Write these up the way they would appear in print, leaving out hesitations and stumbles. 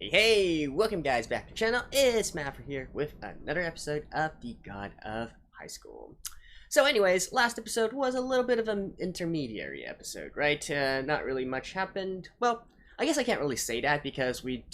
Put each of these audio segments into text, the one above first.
Hey, welcome guys back to the channel. It's Mapper here with another episode of the God of High School. So anyways, last episode was a little bit of an intermediary episode, right? Not really much happened. Well, I guess I can't really say that because we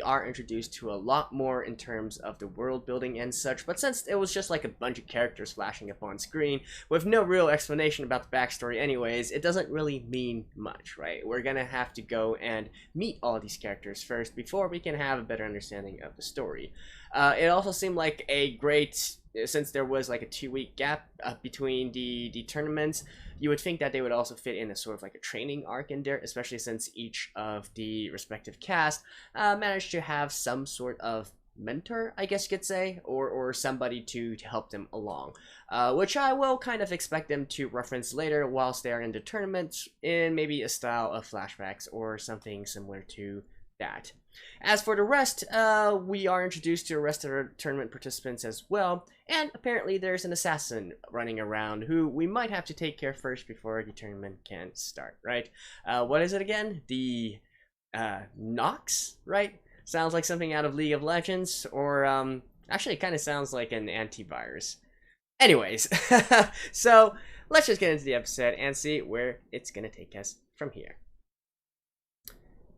are introduced to a lot more in terms of the world building and such, but since it was just like a bunch of characters flashing up on screen with no real explanation about the backstory anyways, it doesn't really mean much, right? We're gonna have to go and meet all these characters first before we can have a better understanding of the story. It also seemed like a great, since there was like a 2-week gap between the tournaments, you would think that they would also fit in a sort of like a training arc in there, especially since each of the respective cast managed to have some sort of mentor, I guess you could say, or somebody to help them along, which I will kind of expect them to reference later whilst they are in the tournaments in maybe a style of flashbacks or something similar to that. As for the rest, we are introduced to the rest of the tournament participants as well, and apparently there's an assassin running around who we might have to take care first before the tournament can start, right? What is it again? The Nox, right? Sounds like something out of League of Legends, or actually it kind of sounds like an antivirus. Anyways, so let's just get into the episode and see where it's gonna take us from here.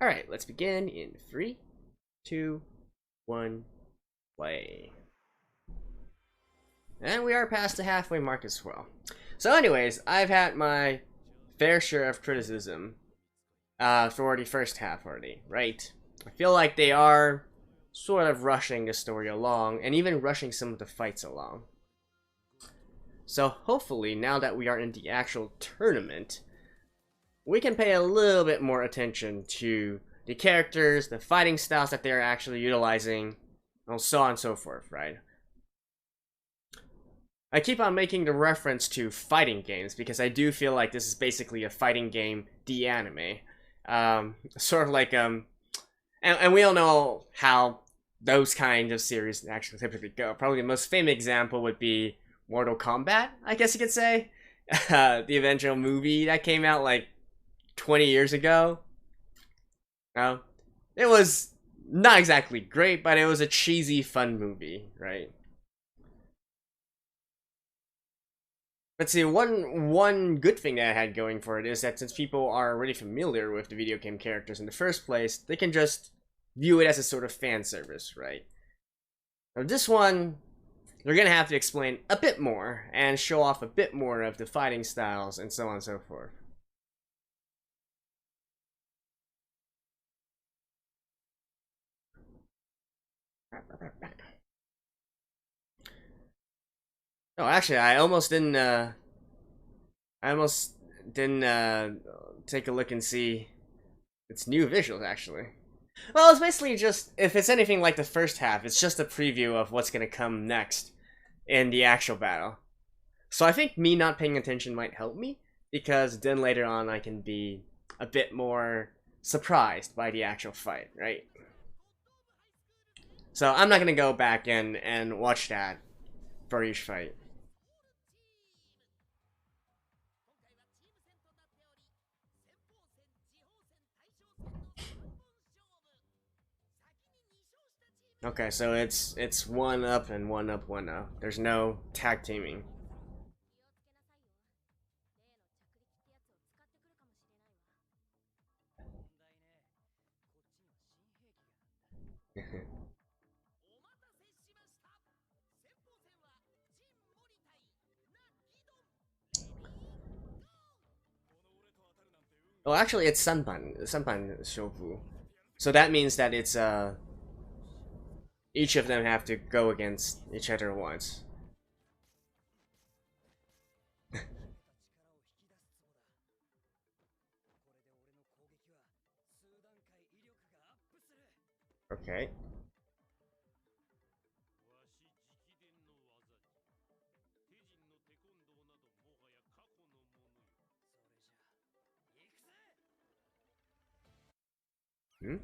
Alright, let's begin in 3, 2, 1, play. And we are past the halfway mark as well. So anyways, I've had my fair share of criticism for the first half already, right? I feel like they are sort of rushing the story along, and even rushing some of the fights along. So hopefully, now that we are in the actual tournament, we can pay a little bit more attention to the characters, the fighting styles that they're actually utilizing, and so on and so forth, right? I keep on making the reference to fighting games because I do feel like this is basically a fighting game de-anime. Sort of like, and we all know how those kind of series actually typically go. Probably the most famous example would be Mortal Kombat, I guess you could say. The eventual movie that came out like 20 years ago. It was not exactly great, but it was a cheesy, fun movie, right? But see, one good thing that I had going for it is that since people are already familiar with the video game characters in the first place, they can just view it as a sort of fan service, right? Now this one, they're gonna have to explain a bit more and show off a bit more of the fighting styles and so on and so forth. Oh, actually, I almost didn't take a look and see its new visuals, actually. Well, it's basically just, if it's anything like the first half, it's just a preview of what's gonna come next in the actual battle. So I think me not paying attention might help me, because then later on I can be a bit more surprised by the actual fight, right? So I'm not gonna go back and watch that for each fight. Okay, so it's one up and one up, one up. There's no tag teaming. Well, actually, it's Sanpan Shofu. So that means that it's each of them have to go against each other once. Okay. Hmm?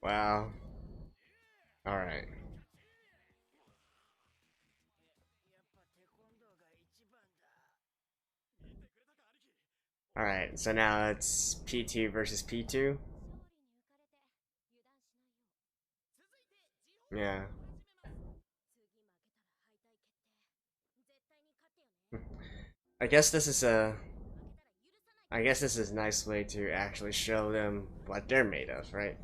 Wow. Alright. Alright, so now it's P2 versus P2. Yeah. I guess this is a I guess this is a nice way to actually show them what they're made of, right?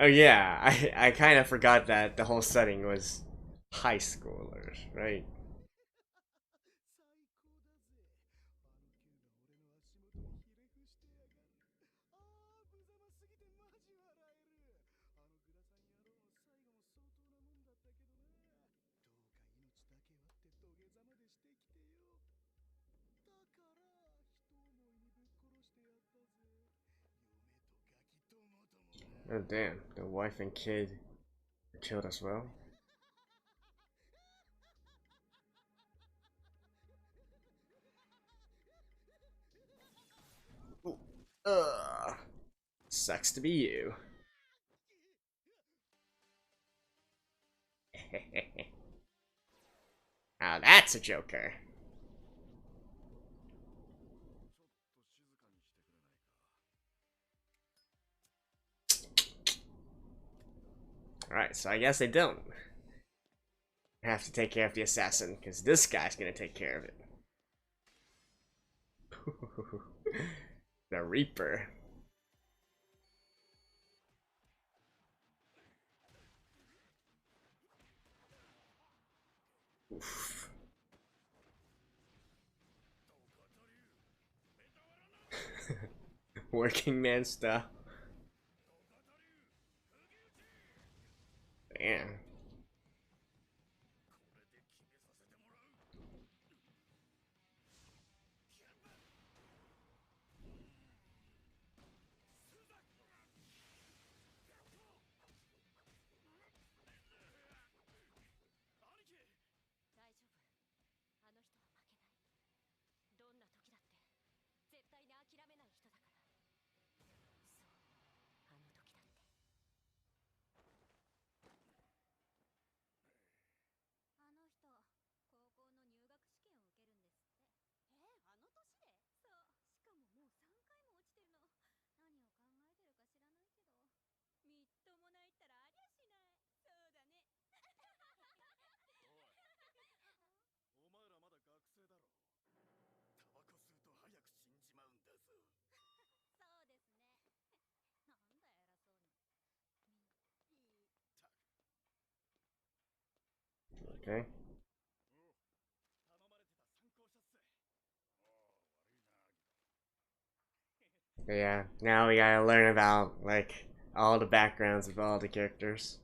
Oh yeah, I kind of forgot that the whole setting was high schoolers, right? Oh damn, the wife and kid are killed as well. Ooh. Ugh. Sucks to be you. Now that's a joker. Alright, so I guess they don't have to take care of the assassin, because this guy's gonna take care of it. The Reaper. Oof. Working man stuff. Damn. Okay. But yeah, now we gotta learn about, like, all the backgrounds of all the characters.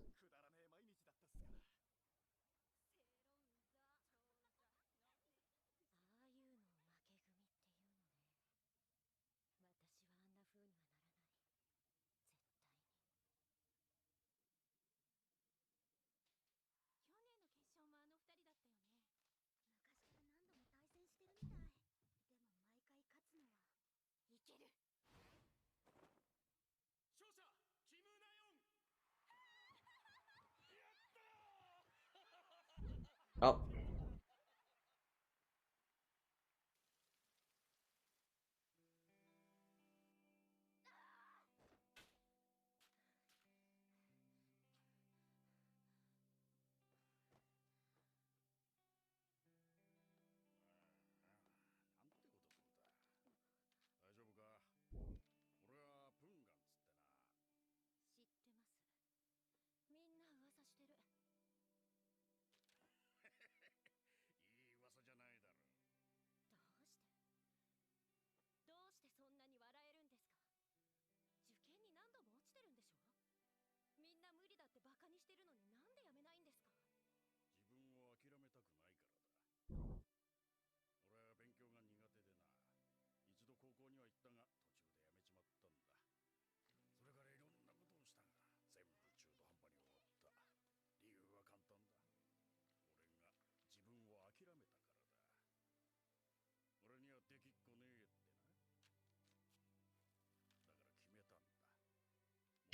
Oh.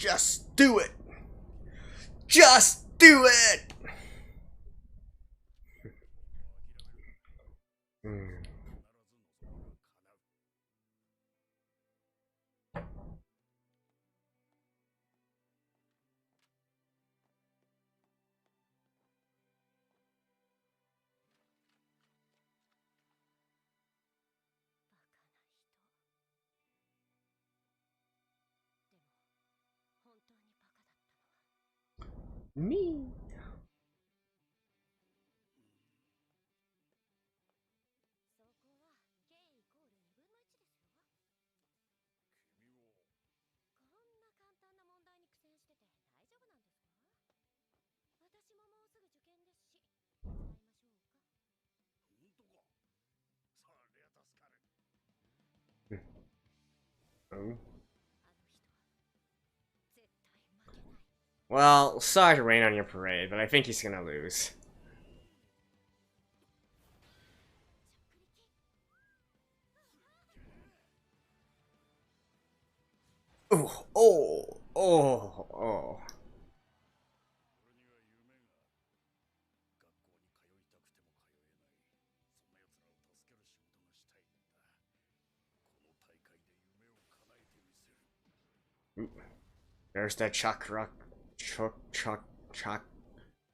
Just do it. Just do it. Me. Oh. Well, sorry to rain on your parade, but I think he's gonna lose. Oh, oh, oh, oh. There's that chakra.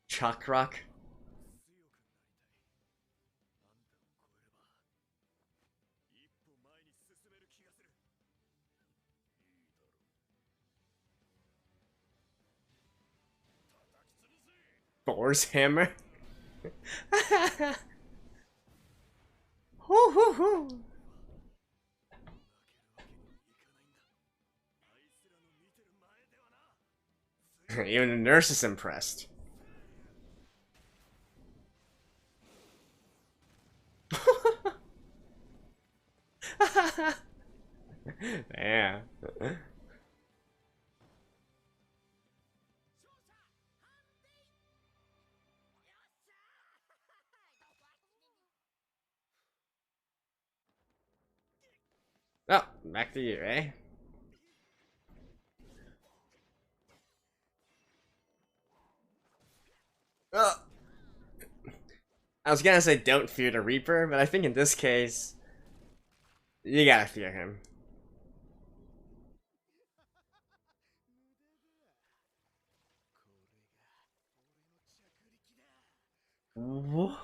Chakra. Thor's hammer. Hoo, hoo, hoo. Even the nurse is impressed. Yeah. Oh, back to you, eh? Oh. I was gonna say don't fear the Reaper, but I think in this case, you gotta fear him. What?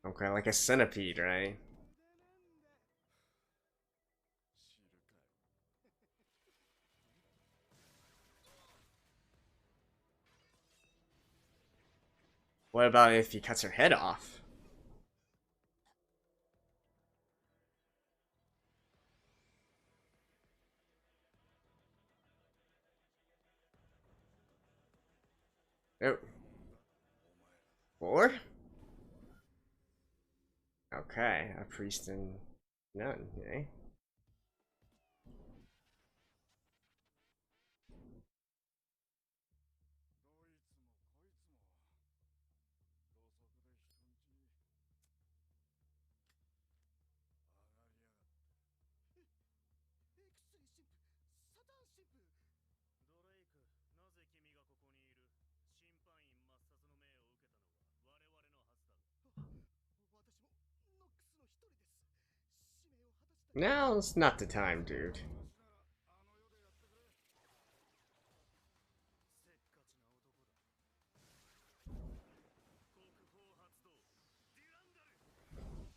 Okay, like a centipede, right? What about if he cuts her head off? Oh. 4? Okay, a priest and nun, eh? Now's not the time, dude.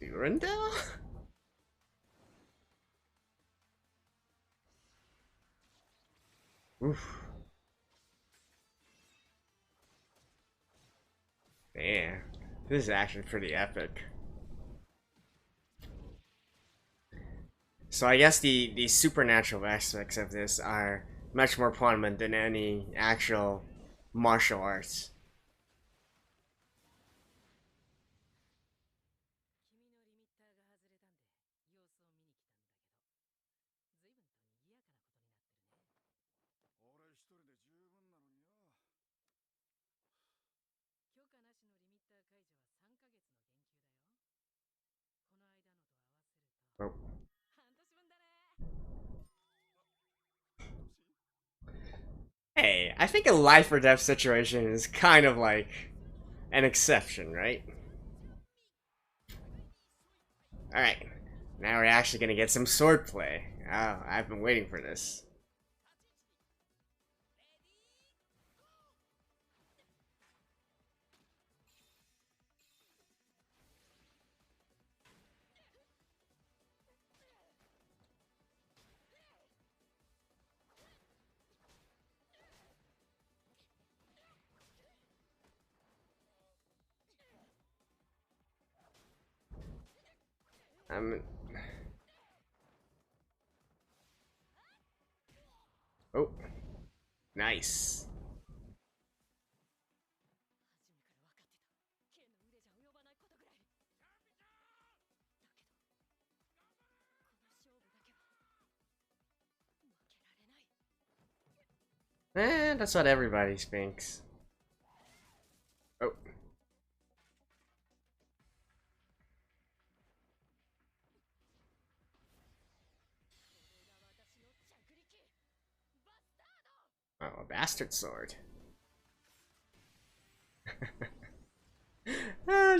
Durandal? Oof. Man, this is actually pretty epic. So I guess the supernatural aspects of this are much more prominent than any actual martial arts. Oh. Hey, I think a life or death situation is kind of like an exception, right? Alright, now we're actually gonna get some swordplay. Oh, I've been waiting for this. I'm... Oh, nice. That's what everybody thinks. Oh. Oh, a bastard sword.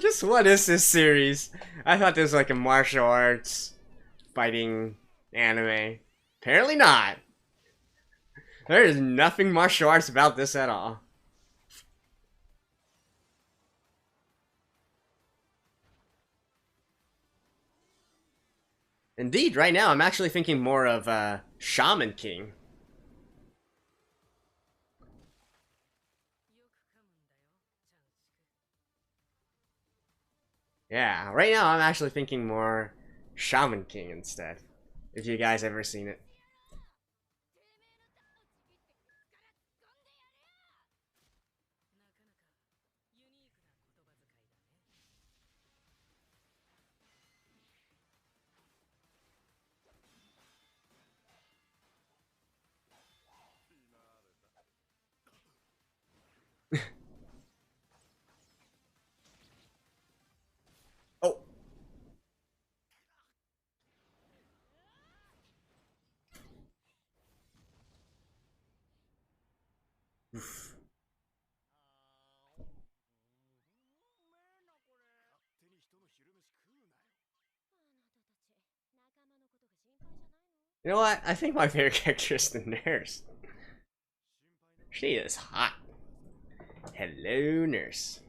Just what is this series? I thought this was like a martial arts fighting anime. Apparently not. There is nothing martial arts about this at all. Indeed, right now I'm actually thinking more of Shaman King. Yeah, right now I'm actually thinking more Shaman King instead. If you guys ever seen it. Oh. You know what? I think my favorite character is the nurse. She is hot. Hello, nurse.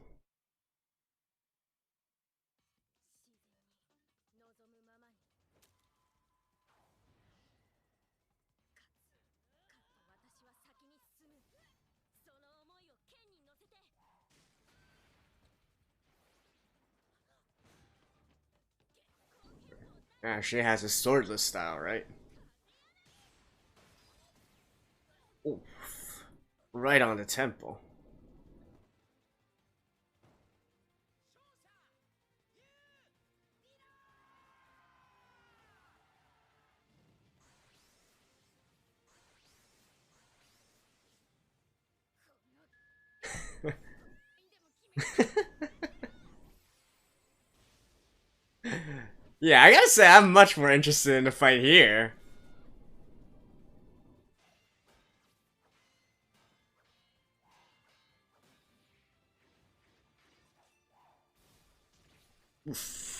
Ah, she has a swordless style, right? Oof. Right on the temple. Yeah, I gotta say, I'm much more interested in the fight here. Oof.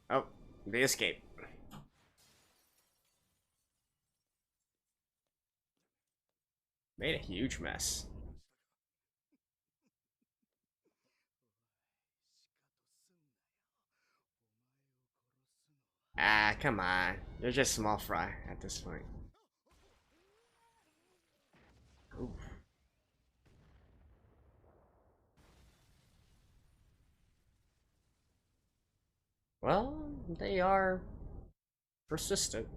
Oh, they escape. Made a huge mess. Ah, come on. You're just small fry at this point. Oof. Well, they are persistent.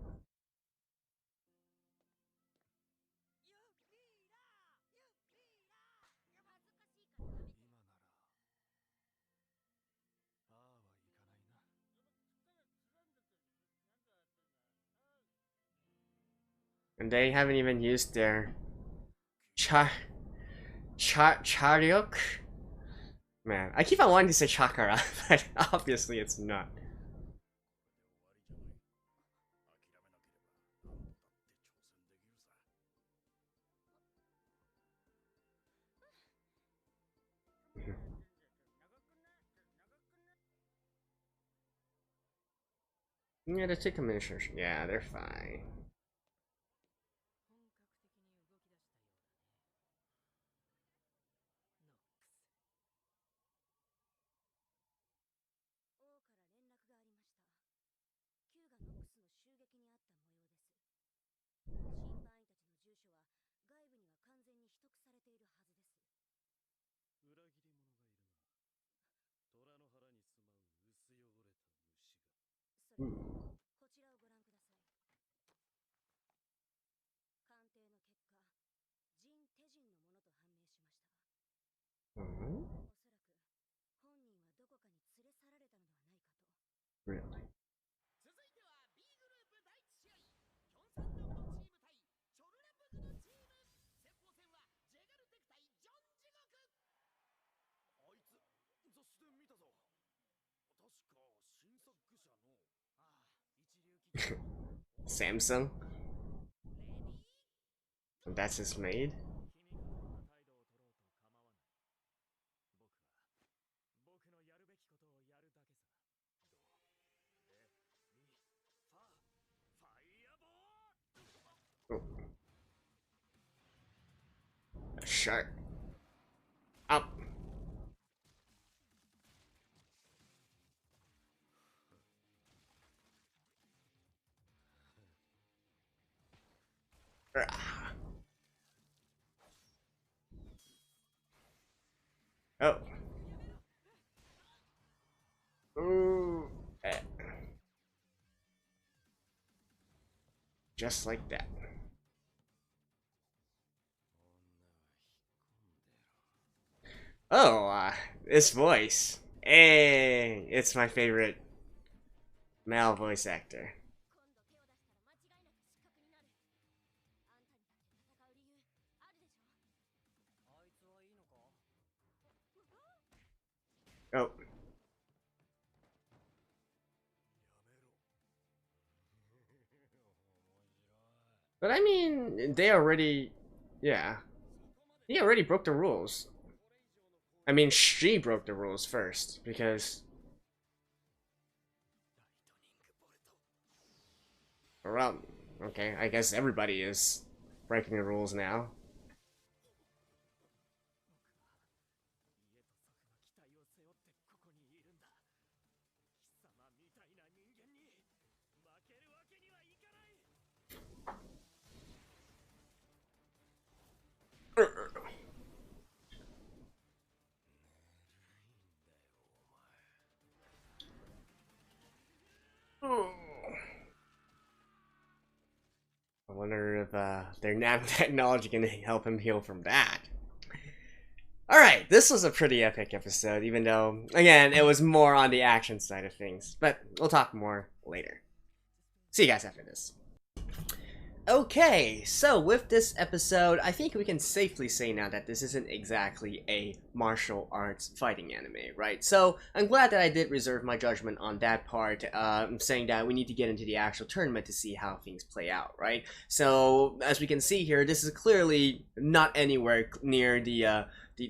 And they haven't even used their Cha Charyuk? Man, I keep on wanting to say Chakra, but obviously it's not. Yeah, the two commissioners. Yeah, they're fine. Mm-hmm. Really? Samsung? That's his maid? Oh, a shark. Up. Oh. Ooh. Just like that. Oh, this voice. Hey, it's my favorite male voice actor. Oh. But I mean, they already... Yeah. He already broke the rules. I mean, she broke the rules first, because... Well, okay, I guess everybody is breaking the rules now. I wonder if their nanotechnology can help him heal from that. Alright, this was a pretty epic episode, even though, again, it was more on the action side of things. But we'll talk more later. See you guys after this. Okay, so with this episode, I think we can safely say now that this isn't exactly a martial arts fighting anime, right? So I'm glad that I did reserve my judgment on that part, saying that we need to get into the actual tournament to see how things play out, right? So as we can see here, this is clearly not anywhere near the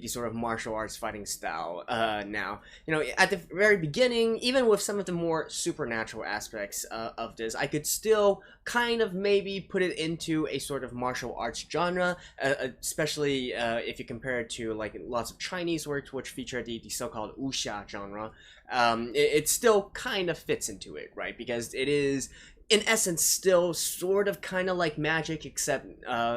sort of martial arts fighting style now. You know, at the very beginning, even with some of the more supernatural aspects of this, I could still kind of maybe put it into a sort of martial arts genre, especially if you compare it to like lots of Chinese works which feature the so-called wuxia genre. It still kind of fits into it, right? Because it is in essence still sort of kind of like magic, except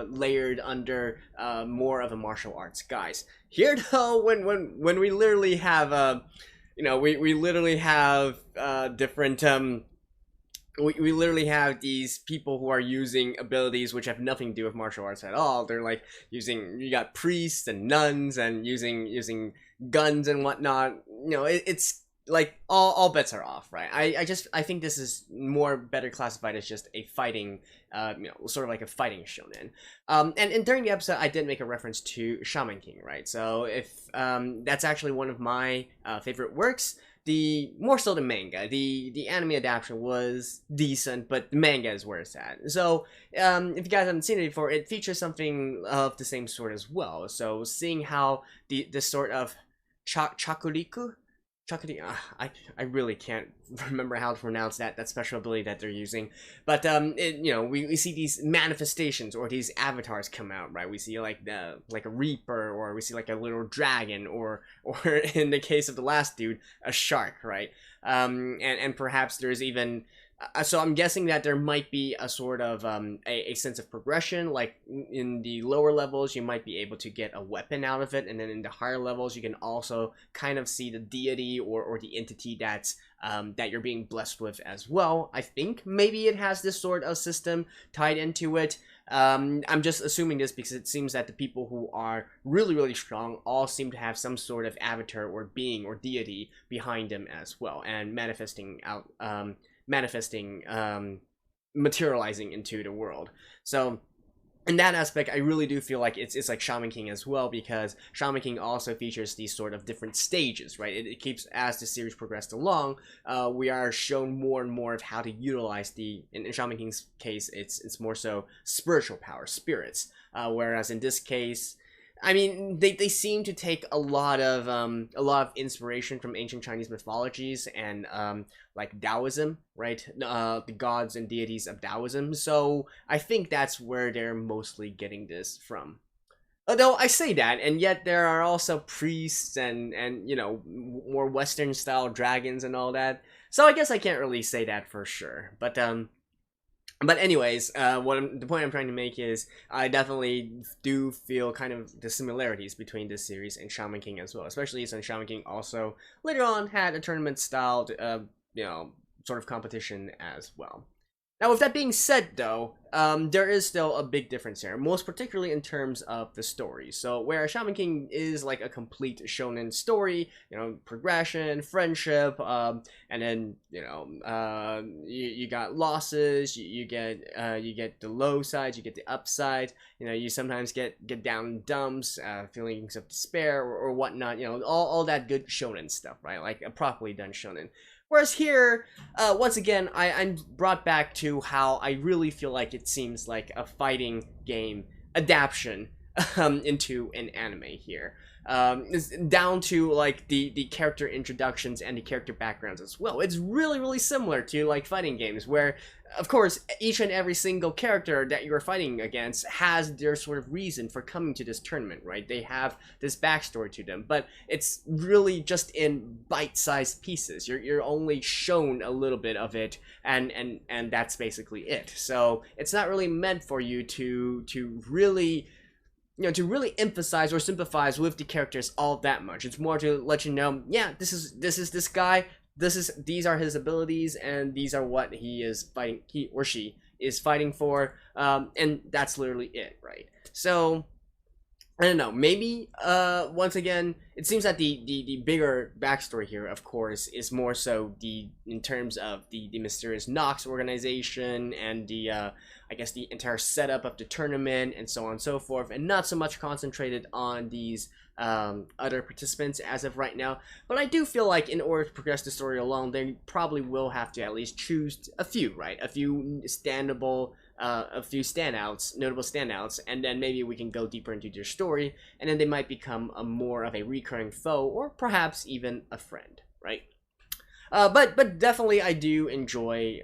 layered under more of a martial arts guise. Here though, when we literally have you know, we literally have different we literally have these people who are using abilities which have nothing to do with martial arts at all. They're like using, you got priests and nuns and using guns and whatnot. You know, it's like all bets are off, right? I think this is more better classified as just a fighting, sort of like a fighting shonen. And during the episode, I did make a reference to Shaman King, right? So if that's actually one of my favorite works. The more so the manga, the anime adaptation was decent, but the manga is where it's at. So if you guys haven't seen it before, it features something of the same sort as well. So seeing how the sort of chakuriku. I really can't remember how to pronounce that special ability that they're using, but we see these manifestations or these avatars come out, right? We see like a reaper, or we see like a little dragon, or in the case of the last dude, a shark, right? And perhaps there's even so I'm guessing that there might be a sort of a sense of progression. Like in the lower levels, you might be able to get a weapon out of it, and then in the higher levels, you can also kind of see the deity or the entity that's that you're being blessed with as well. I think maybe it has this sort of system tied into it. I'm just assuming this because it seems that the people who are really, really strong all seem to have some sort of avatar or being or deity behind them as well, and materializing into the world. So in that aspect, I really do feel like it's like Shaman King as well, because Shaman King also features these sort of different stages, right? It keeps, as the series progressed along, we are shown more and more of how to utilize in Shaman King's case, it's more so spiritual power, spirits, whereas in this case, I mean, they seem to take a lot of inspiration from ancient Chinese mythologies and like Taoism, right? The gods and deities of Taoism. So I think that's where they're mostly getting this from. Although I say that, and yet there are also priests and more Western style dragons and all that. So I guess I can't really say that for sure. But anyways, the point I'm trying to make is I definitely do feel kind of the similarities between this series and Shaman King as well, especially since Shaman King also later on had a tournament style, sort of competition as well. Now, with that being said, though, there is still a big difference here, most particularly in terms of the story. So, where Shaman King is like a complete shonen story, progression, friendship, and then you got losses, you get the low sides, you get the upside. You sometimes get down dumps, feelings of despair or whatnot. All that good shonen stuff, right? Like a properly done shonen. Whereas here, once again, I'm brought back to how I really feel like it seems like a fighting game adaptation into an anime here. It's down to like the character introductions and the character backgrounds as well. It's really, really similar to like fighting games where, of course, each and every single character that you're fighting against has their sort of reason for coming to this tournament, right? They have this backstory to them, but it's really just in bite-sized pieces. You're only shown a little bit of it, and that's basically it. So it's not really meant for you to really to really emphasize or sympathize with the characters all that much. It's more to let you know, yeah, this is this guy, these are his abilities, and these are what he or she is fighting for, and that's literally it, right? So I don't know, maybe once again, it seems that the bigger backstory here, of course, is more so in terms of the mysterious Nox organization and I guess the entire setup of the tournament and so on and so forth, and not so much concentrated on these other participants as of right now. But I do feel like in order to progress the story along, they probably will have to at least choose a few, right? A few notable standouts, and then maybe we can go deeper into their story, and then they might become more of a recurring foe, or perhaps even a friend, right? But definitely I do enjoy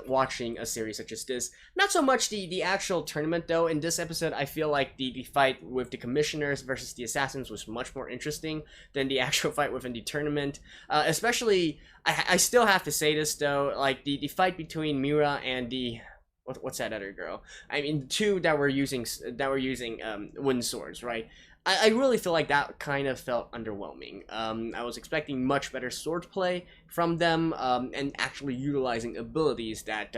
watching a series such as this. Not so much the actual tournament, though. In this episode, I feel like the fight with the commissioners versus the assassins was much more interesting than the actual fight within the tournament. Especially, I still have to say this, though, like the fight between Mira and the... What's that other girl? I mean, the two that were using wind swords, right? I really feel like that kind of felt underwhelming. I was expecting much better swordplay from them, and actually utilizing abilities that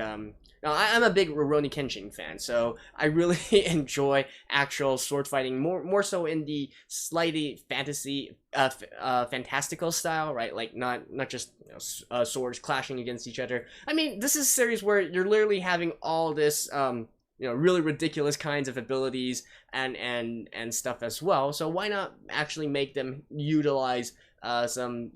Now, I'm a big Rurouni Kenshin fan, so I really enjoy actual sword fighting, more so in the slightly fantastical style, right? Like not just swords clashing against each other. I mean, this is a series where you're literally having all this really ridiculous kinds of abilities and stuff as well. So why not actually make them utilize some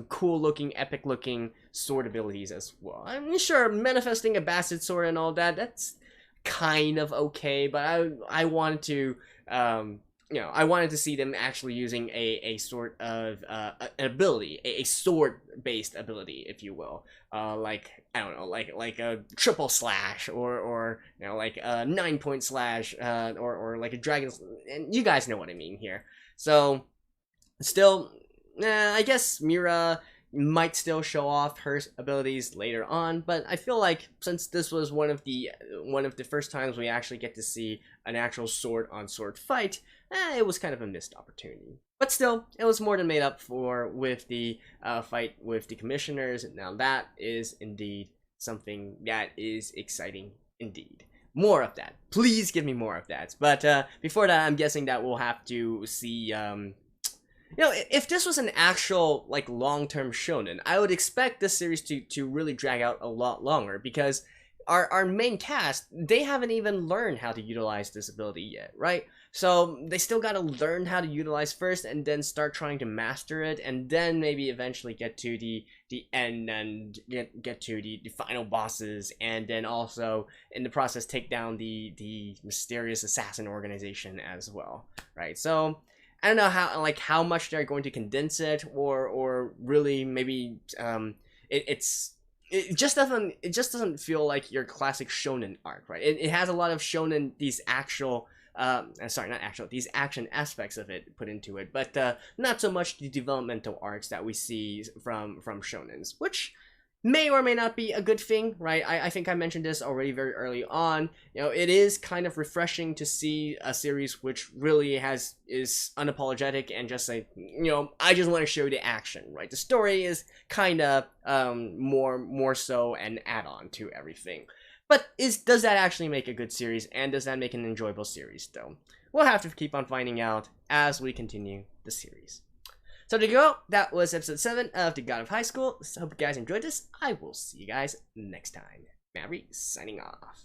cool looking, epic looking sword abilities as well. I'm sure manifesting a bastard sword and all that's kind of okay, but I wanted to I wanted to see them actually using a sort of an ability, a sword based ability, if you will, like I don't know, like a triple slash or like a 9-point slash, or like a dragon, and you guys know what I mean here. So still, I guess Mira might still show off her abilities later on, but I feel like since this was one of the first times we actually get to see an actual sword on sword fight, it was kind of a missed opportunity. But still, it was more than made up for with the fight with the commissioners. Now that is indeed something that is exciting indeed. More of that. Please give me more of that. But before that, I'm guessing that we'll have to see if this was an actual like long-term shonen, I would expect this series to really drag out a lot longer, because our main cast, they haven't even learned how to utilize this ability yet, right? So they still got to learn how to utilize first, and then start trying to master it, and then maybe eventually get to the end and get to the final bosses, and then also in the process take down the mysterious assassin organization as well, right? So I don't know how much they're going to condense it, or really maybe it just doesn't feel like your classic shonen arc, right? It has a lot of shonen, these action aspects of it put into it, but not so much the developmental arcs that we see from shonens, which may or may not be a good thing, right? I think I mentioned this already very early on. It is kind of refreshing to see a series which really is unapologetic and just like, I just want to show you the action, right? The story is kind of more so an add-on to everything. But does that actually make a good series, and does that make an enjoyable series, though? We'll have to keep on finding out as we continue the series. So there you go, that was episode 7 of The God of High School. So hope you guys enjoyed this. I will see you guys next time. Maverick signing off.